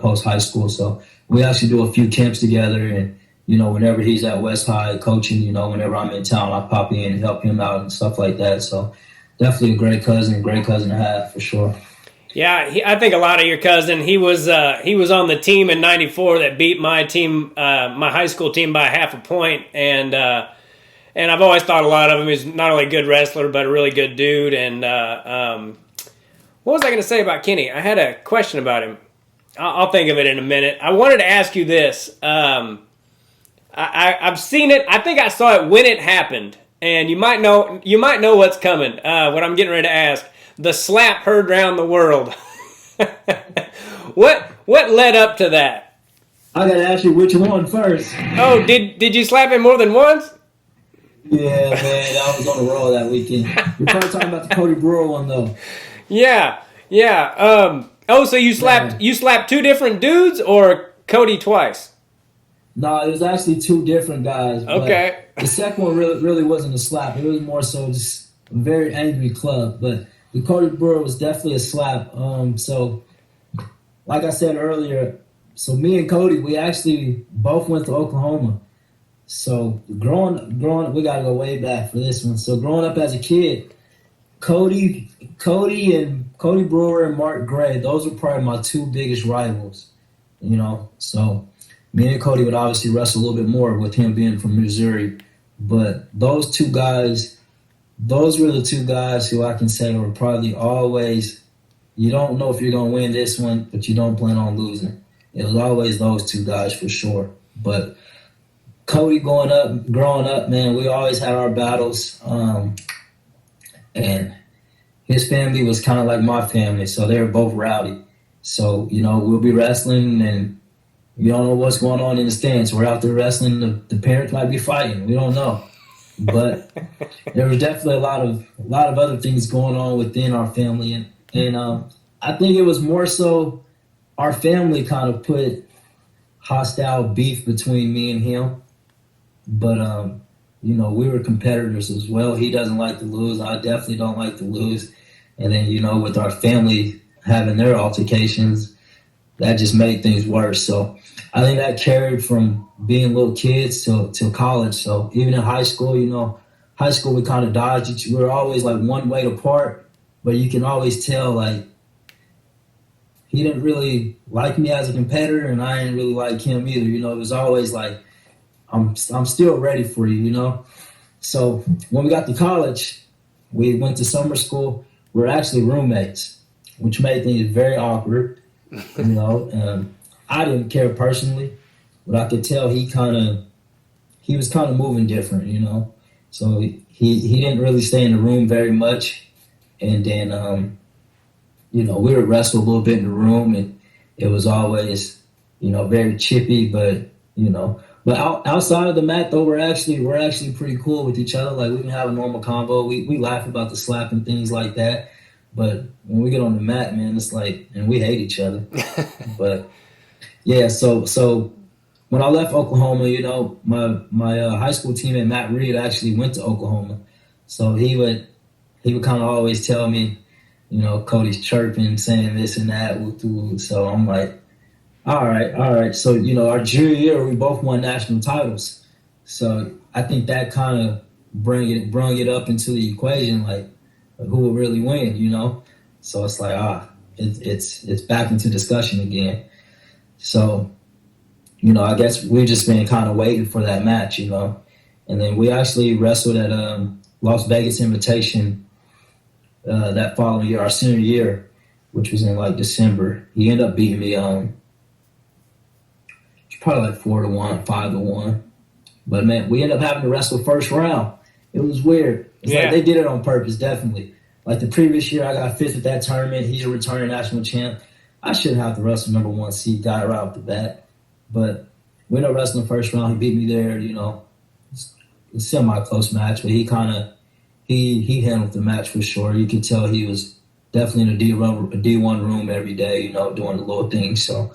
post high school. So we actually do a few camps together, and whenever he's at West High coaching, whenever I'm in town, I pop in and help him out and stuff like that. So definitely a great cousin to have for sure. Yeah, I think a lot of your cousin. He was on the team in '94 that beat my team, my high school team by half a point, and I've always thought a lot of him. He's not only a good wrestler but a really good dude. And what was I going to say about Kenny? I had a question about him. I'll think of it in a minute. I wanted to ask you this. I've seen it. I think I saw it when it happened, and you might know what's coming. What I'm getting ready to ask. The slap heard around the world. What led up to that? I gotta ask you which one first. Oh, did you slap him more than once? Yeah, man, I was on the roll that weekend. You're probably talking about the Cody Brewer one though. Yeah. So you slapped two different dudes or Cody twice? No, it was actually two different guys. Okay. The second one really wasn't a slap. It was more so just a very angry club, but. The Cody Brewer was definitely a slap. So, like I said earlier, so me and Cody, we actually both went to Oklahoma. So growing, we gotta go way back for this one. So growing up as a kid, Cody Brewer and Mark Gray, those were probably my two biggest rivals. You know, so me and Cody would obviously wrestle a little bit more with him being from Missouri, but those two guys. Those were the two guys who I can say were probably always, you don't know if you're going to win this one, but you don't plan on losing. It was always those two guys for sure. But Cody growing up, man, we always had our battles. And his family was kind of like my family, so they were both rowdy. So, you know, we'll be wrestling and you don't know what's going on in the stands. We're out there wrestling, the parents might be fighting. We don't know. But there was definitely a lot of other things going on within our family, and I think it was more so our family kind of put hostile beef between me and him. But you know, we were competitors as well. He doesn't like to lose. I definitely don't like to lose. And then, you know, with our family having their altercations, that just made things worse. So I think that carried from being little kids till college. So even in high school, you know, we kind of dodged each. We were always like one weight apart, but you can always tell like he didn't really like me as a competitor, and I didn't really like him either. You know, it was always like I'm still ready for you. You know, so when we got to college, we went to summer school. We were actually roommates, which made things very awkward. You know, I didn't care personally, but I could tell he was kind of moving different, you know. So he didn't really stay in the room very much, and then you know, we would wrestle a little bit in the room, and it was always, you know, very chippy, but you know. But outside of the mat, though, we're actually pretty cool with each other. Like we can have a normal combo. We laugh about the slap and things like that. But when we get on the mat, man, it's like, and we hate each other. But yeah, so when I left Oklahoma, you know, my high school teammate Matt Reed actually went to Oklahoma. So he would kind of always tell me, you know, Cody's chirping, saying this and that. So I'm like, all right. So, you know, our junior year, we both won national titles. So I think that kind of brung it up into the equation, like who will really win, you know? So it's like, it's back into discussion again. So, you know, I guess we've just been kind of waiting for that match, you know? And then we actually wrestled at Las Vegas Invitation that following year, our senior year, which was in like December. He ended up beating me probably like 4-1, 5-1. But man, we ended up having to wrestle first round. It was weird. It's like they did it on purpose, definitely. Like the previous year, I got fifth at that tournament. He's a returning national champ. I shouldn't have to wrestle number one seed guy right off the bat. But we ended up wrestling the first round. He beat me there, you know. It's a semi-close match, but he handled the match for sure. You could tell he was definitely in a D1 room every day, you know, doing the little things. So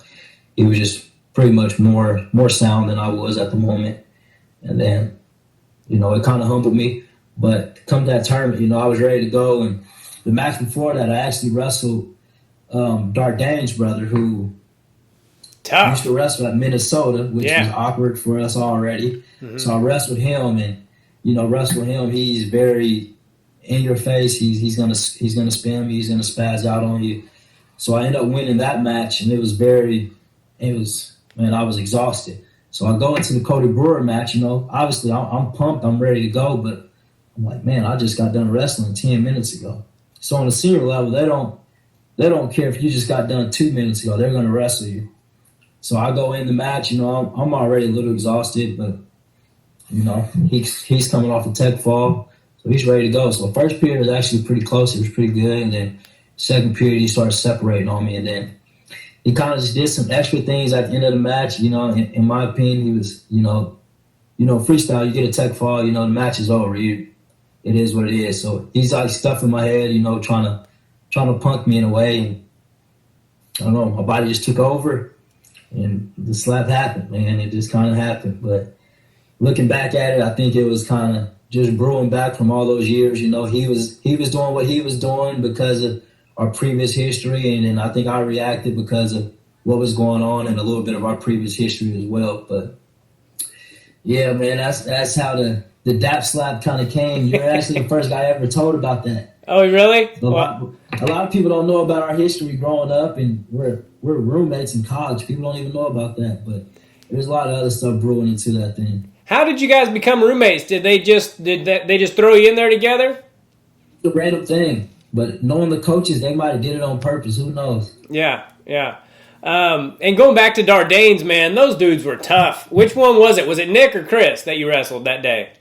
he was just pretty much more sound than I was at the moment. And then, you know, it kind of humbled me. But come to that tournament, you know, I was ready to go. And the match before that, I actually wrestled Dardane's brother, who used to wrestle at Minnesota, which was awkward for us already. Mm-hmm. So I wrestled him, and you know, he's very in your face. He's gonna spam you. He's gonna spaz out on you. So I ended up winning that match, and man, I was exhausted. So I go into the Cody Brewer match, obviously I'm pumped, I'm ready to go, but I'm like, man, I just got done wrestling 10 minutes ago. So on the senior level, they don't care if you just got done 2 minutes ago, they're going to wrestle you. So I go in the match, I'm already a little exhausted, but he's coming off a tech fall, so he's ready to go. So the first period was actually pretty close, it was pretty good, and then second period he started separating on me, and then he kind of just did some extra things at the end of the match. In my opinion, he was, freestyle, you get a tech fall, the match is over. It is what it is. So he's like stuffing my head, trying to punk me in a way. And I don't know, my body just took over, and the slap happened, man. It just kind of happened. But looking back at it, I think it was kind of just brewing back from all those years. He was doing what he was doing because of our previous history, and then I think I reacted because of what was going on and a little bit of our previous history as well. But yeah, man, that's how the dap slap kind of came. You're actually the first guy I ever told about that. Oh, really? A lot of people don't know about our history growing up, and we're roommates in college. People don't even know about that, but there's a lot of other stuff brewing into that thing. How did you guys become roommates? Did they just throw you in there together? It's a random thing. But knowing the coaches, they might have did it on purpose. Who knows? Yeah. And going back to Dardanes, man, those dudes were tough. Which one was it? Was it Nick or Chris that you wrestled that day?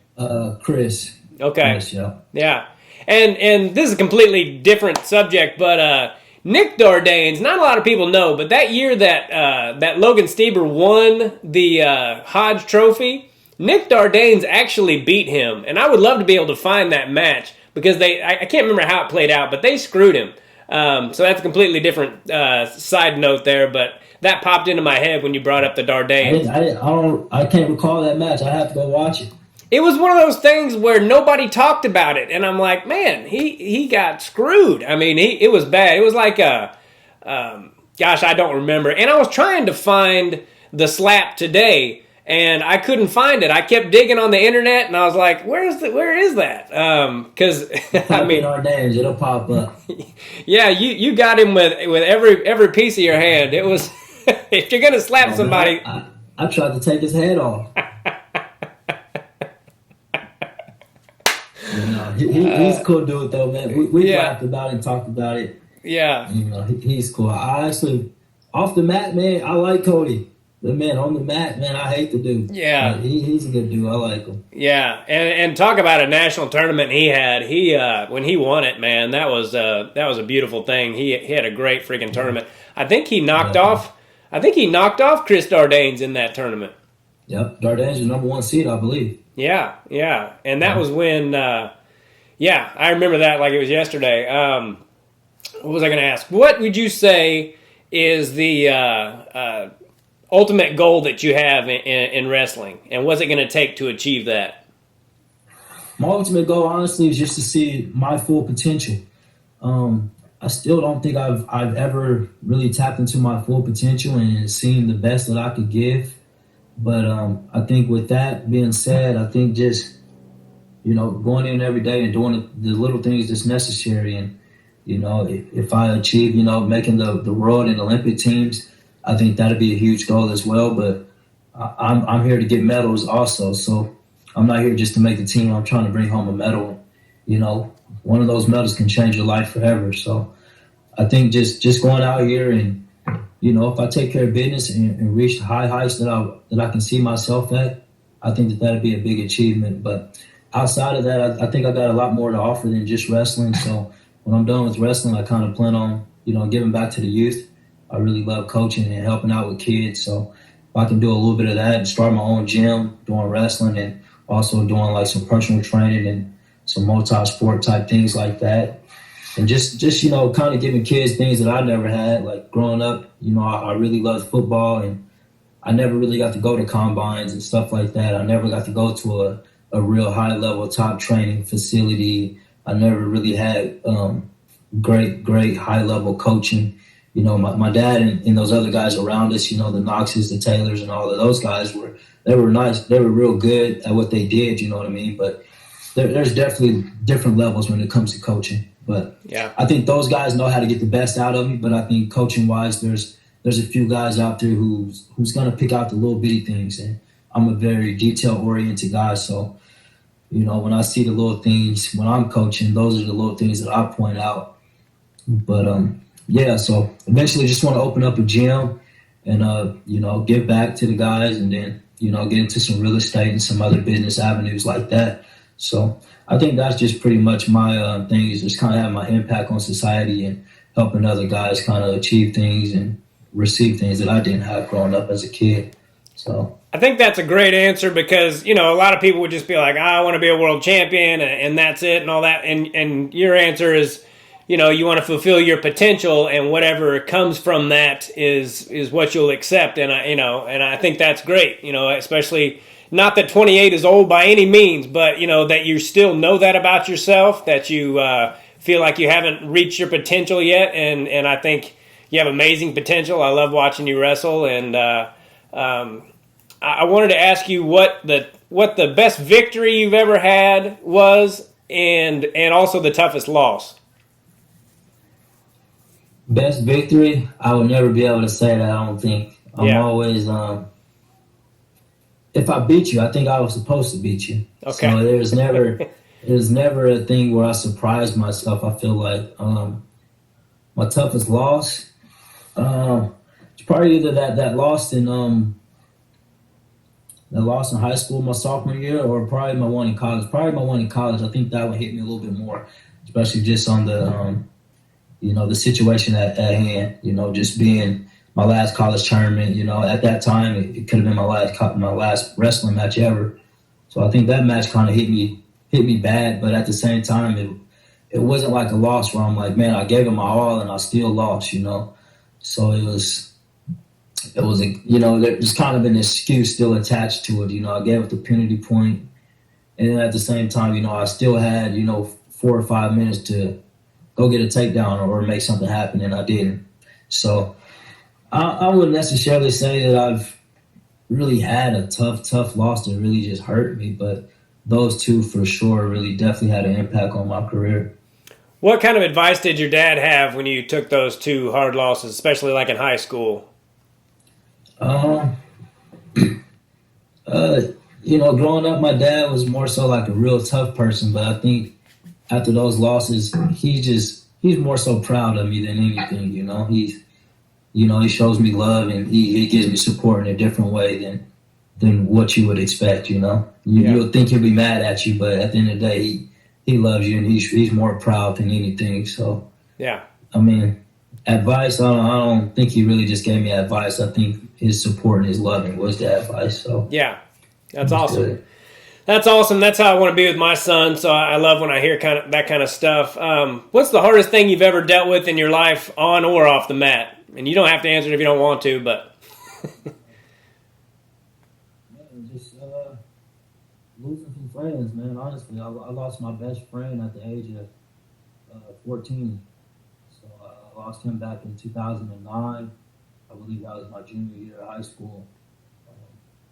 Chris. Okay. Chris, yeah. Yeah. And this is a completely different subject, but Nick Dardanes, not a lot of people know, but that year that Logan Stieber won the Hodge Trophy, Nick Dardanes actually beat him. And I would love to be able to find that match, because I can't remember how it played out, but they screwed him. So that's a completely different side note there, but that popped into my head when you brought up the Dardanes. I can't recall that match. I have to go watch it. It was one of those things where nobody talked about it, and I'm like, man, he got screwed. I mean, it was bad. It was like gosh, I don't remember. And I was trying to find the slap today, and I couldn't find it. I kept digging on the internet, and I was like, where is that? Because I mean, our names, it'll pop up. Yeah, you got him with every piece of your hand. It was if you're gonna slap somebody. I tried to take his head off. He's cool dude though, man. We laughed about it and talked about it. Yeah, he's cool. I actually, off the mat, man, I like Cody. But man, on the mat, man, I hate the dude. Yeah, he's a good dude. I like him. Yeah, and talk about a national tournament he had. He when he won it, man, that was a beautiful thing. He had a great freaking tournament. I think he knocked off Chris Dardanes in that tournament. Yep, Dardanes was number 1 seed, I believe. Yeah, and that was when. I remember that like it was yesterday. What was I going to ask? What would you say is the ultimate goal that you have in wrestling, and what's it going to take to achieve that? My ultimate goal, honestly, is just to see my full potential. I still don't think I've ever really tapped into my full potential and seen the best that I could give. But I think with that being said, I think just going in every day and doing the little things that's necessary. And if I achieve making the world and Olympic teams, I think that'd be a huge goal as well. But I'm here to get medals also. So I'm not here just to make the team. I'm trying to bring home a medal. One of those medals can change your life forever. So I think just going out here and, if I take care of business and reach the high heights that I can see myself at, I think that'd be a big achievement. But outside of that, I think I got a lot more to offer than just wrestling. So when I'm done with wrestling, I kind of plan on, giving back to the youth. I really love coaching and helping out with kids. So if I can do a little bit of that and start my own gym doing wrestling and also doing like some personal training and some multi-sport type things like that. And just kind of giving kids things that I never had. Like growing up, I really loved football, and I never really got to go to combines and stuff like that. I never got to go to a real high-level top training facility. I never really had great high-level coaching. My dad and those other guys around us, the Knoxes, the Taylors, and all of those guys they were nice. They were real good at what they did, you know what I mean? But there's definitely different levels when it comes to coaching. But Yeah. I think those guys know how to get the best out of me. But I think coaching wise, there's a few guys out there who's gonna pick out the little bitty things, and I'm a very detail oriented guy. So when I see the little things when I'm coaching, those are the little things that I point out. But yeah. So eventually, just want to open up a gym and give back to the guys, and then get into some real estate and some other business avenues like that. So I think that's just pretty much my thing, is just kind of having my impact on society and helping other guys kind of achieve things and receive things that I didn't have growing up as a kid. So I think that's a great answer because, a lot of people would just be like, I want to be a world champion and that's it and all that. And your answer is, you want to fulfill your potential, and whatever comes from that is what you'll accept. And I think that's great, especially not that 28 is old by any means, but, that you still know that about yourself, that you feel like you haven't reached your potential yet. And I think you have amazing potential. I love watching you wrestle. And I wanted to ask you what the best victory you've ever had was, and also the toughest loss. best victory, I would never be able to say that. I don't think. I'm always if I beat you, I think I was supposed to beat you. Okay. So there's never a thing where I surprised myself. I feel like my toughest loss, it's probably either that loss in high school my sophomore year, or probably my one in college. Probably my one in college. I think that one hit me a little bit more, especially just on the the situation at hand. Just being my last college tournament. At that time it could have been my last wrestling match ever. So I think that match kind of hit me bad, but at the same time it wasn't like a loss where I'm like, man, I gave it my all and I still lost. So it was there's kind of an excuse still attached to it. I gave it the penalty point, and then at the same time, I still had 4 or 5 minutes to go get a takedown or make something happen, and I didn't. So I wouldn't necessarily say that I've really had a tough loss that really just hurt me, but those two for sure really definitely had an impact on my career. What kind of advice did your dad have when you took those two hard losses, especially like in high school? Growing up, my dad was more so like a real tough person, but I think after those losses, he's more so proud of me than anything. He shows me love, and he gives me support in a different way than what you would expect. You'll think he'll be mad at you, but at the end of the day, he loves you, and he's more proud than anything. So yeah, I mean, advice, I don't think he really just gave me advice. I think his support and his loving was the advice. So yeah, that's awesome. Good. That's awesome. That's how I want to be with my son. So I love when I hear that kind of stuff. What's the hardest thing you've ever dealt with in your life, on or off the mat? And you don't have to answer it if you don't want to, but just losing some friends, man. Honestly, I lost my best friend at the age of 14. So I lost him back in 2009. I believe that was my junior year of high school.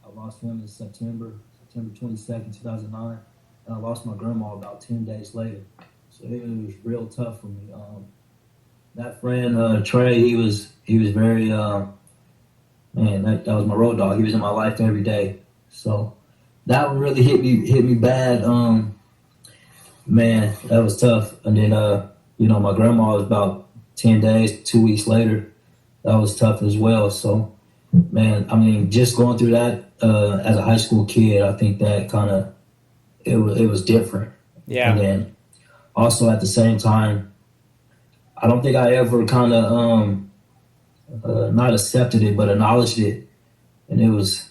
I lost him in September 22nd, 2009. And I lost my grandma about 10 days later. So it was real tough for me. That friend, Trey, he was very, that was my road dog. He was in my life every day. So that one really hit me bad. Man, that was tough. And then, my grandma was about 10 days, 2 weeks later. That was tough as well. So, man, I mean, just going through that as a high school kid, I think that kind of, it was different. Yeah. And then also at the same time, I don't think I ever kind of not accepted it, but acknowledged it. And it was,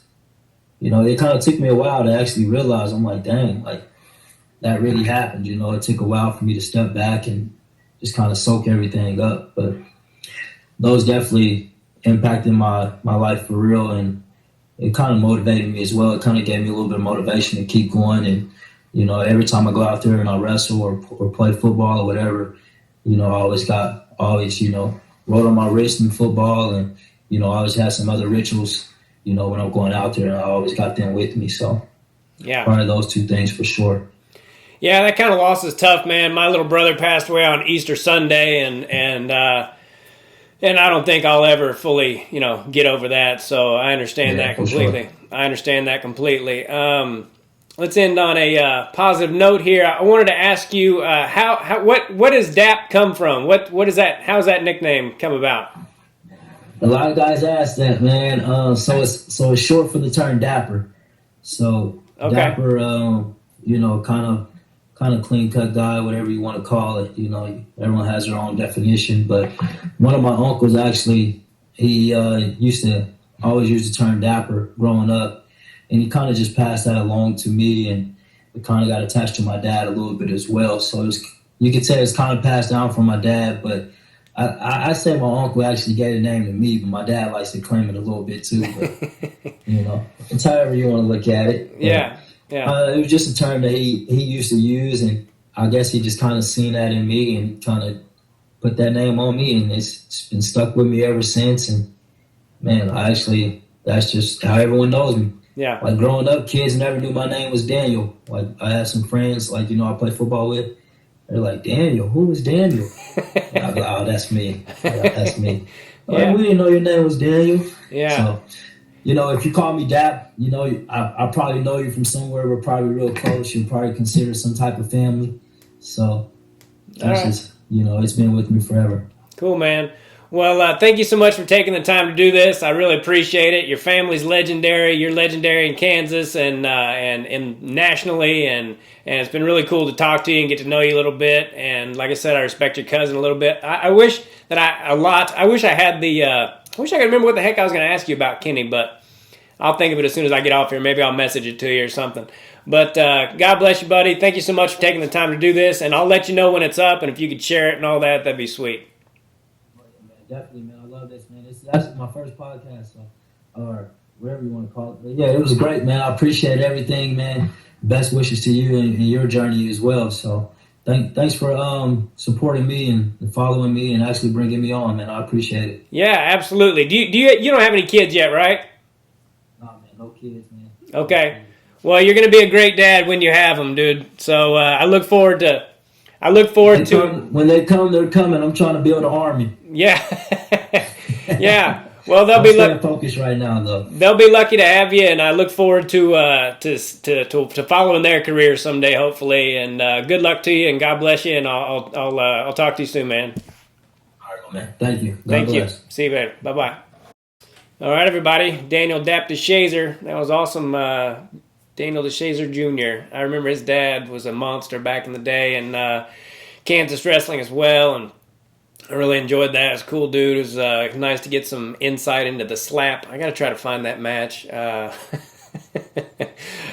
it kind of took me a while to actually realize. I'm like, dang, like that really happened. It took a while for me to step back and just kind of soak everything up. But those definitely impacted my life for real, and it kind of motivated me as well. It kind of gave me a little bit of motivation to keep going. And, every time I go out there and I wrestle or play football or whatever, I always wrote on my wrist in football, and, I always had some other rituals, when I'm going out there, and I always got them with me. So yeah, probably those two things for sure. Yeah, that kind of loss is tough, man. My little brother passed away on Easter Sunday, and I don't think I'll ever fully, get over that. So I understand Yeah, that for sure. completely. I understand that completely. Let's end on a positive note here. I wanted to ask you, what does DAP come from? What is that? How's that nickname come about? A lot of guys ask that, man. So it's short for the term dapper. So Okay. dapper, kind of clean cut guy, whatever you want to call it. Everyone has their own definition. But one of my uncles actually, he used to always use the term dapper growing up, and he kind of just passed that along to me, and it kind of got attached to my dad a little bit as well. So you could say it's kind of passed down from my dad, but I say my uncle actually gave the name to me, but my dad likes to claim it a little bit too. But it's however you want to look at it. But Yeah. Yeah. it was just a term that he used to use, and I guess he just kind of seen that in me and kind of put that name on me, and it's been stuck with me ever since. And man, that's just how everyone knows me. Yeah. Like growing up, kids never knew my name was Daniel. Like I had some friends, like I play football with. They're like, Daniel, who is Daniel? And I go, oh, that's me. Yeah, that's me. Yeah. Like, we didn't know your name was Daniel. Yeah. So, if you call me Dap, I probably know you from somewhere. We're probably real close. You're probably considered some type of family. So that's just, it's been with me forever. Cool, man. Well, thank you so much for taking the time to do this. I really appreciate it. Your family's legendary. You're legendary in Kansas and nationally, and it's been really cool to talk to you and get to know you a little bit. And like I said, I respect your cousin a little bit. I wish that I wish I had I wish I could remember what the heck I was going to ask you about Kenny, but I'll think of it as soon as I get off here. Maybe I'll message it to you or something. But God bless you, buddy. Thank you so much for taking the time to do this, and I'll let you know when it's up. And if you could share it and all that, that'd be sweet. Definitely, man. I love this, man. That's my first podcast, or whatever you want to call it. But yeah, it was great, man. I appreciate everything, man. Best wishes to you and your journey as well. So thanks for supporting me and following me and actually bringing me on, man. I appreciate it. Yeah, absolutely. You don't have any kids yet, right? Nah, man, no kids, man. Okay. Well, you're going to be a great dad when you have them, dude. So I look forward to. When they come, they're coming. I'm trying to build an army. Yeah. Yeah. Well, I'm staying focused right now, though. They'll be lucky to have you, and I look forward to following their career someday, hopefully. And good luck to you, and God bless you. And I'll talk to you soon, man. All right, man. Thank you. Thank you. See you later. Bye bye. All right, everybody. Daniel Deshazer. That was awesome. Daniel Deshazer Jr. I remember his dad was a monster back in the day, and Kansas wrestling as well, and I really enjoyed that. It was a cool dude. It was nice to get some insight into the slap. I got to try to find that match.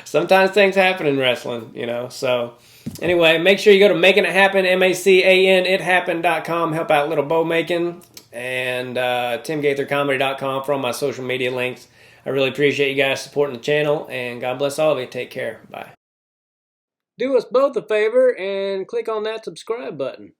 Sometimes things happen in wrestling, So anyway, make sure you go to Making It Happen, MACAN, help out Little Bow Making, and TimGaitherComedy.com for all my social media links. I really appreciate you guys supporting the channel, and God bless all of you. Take care. Bye. Do us both a favor and click on that subscribe button.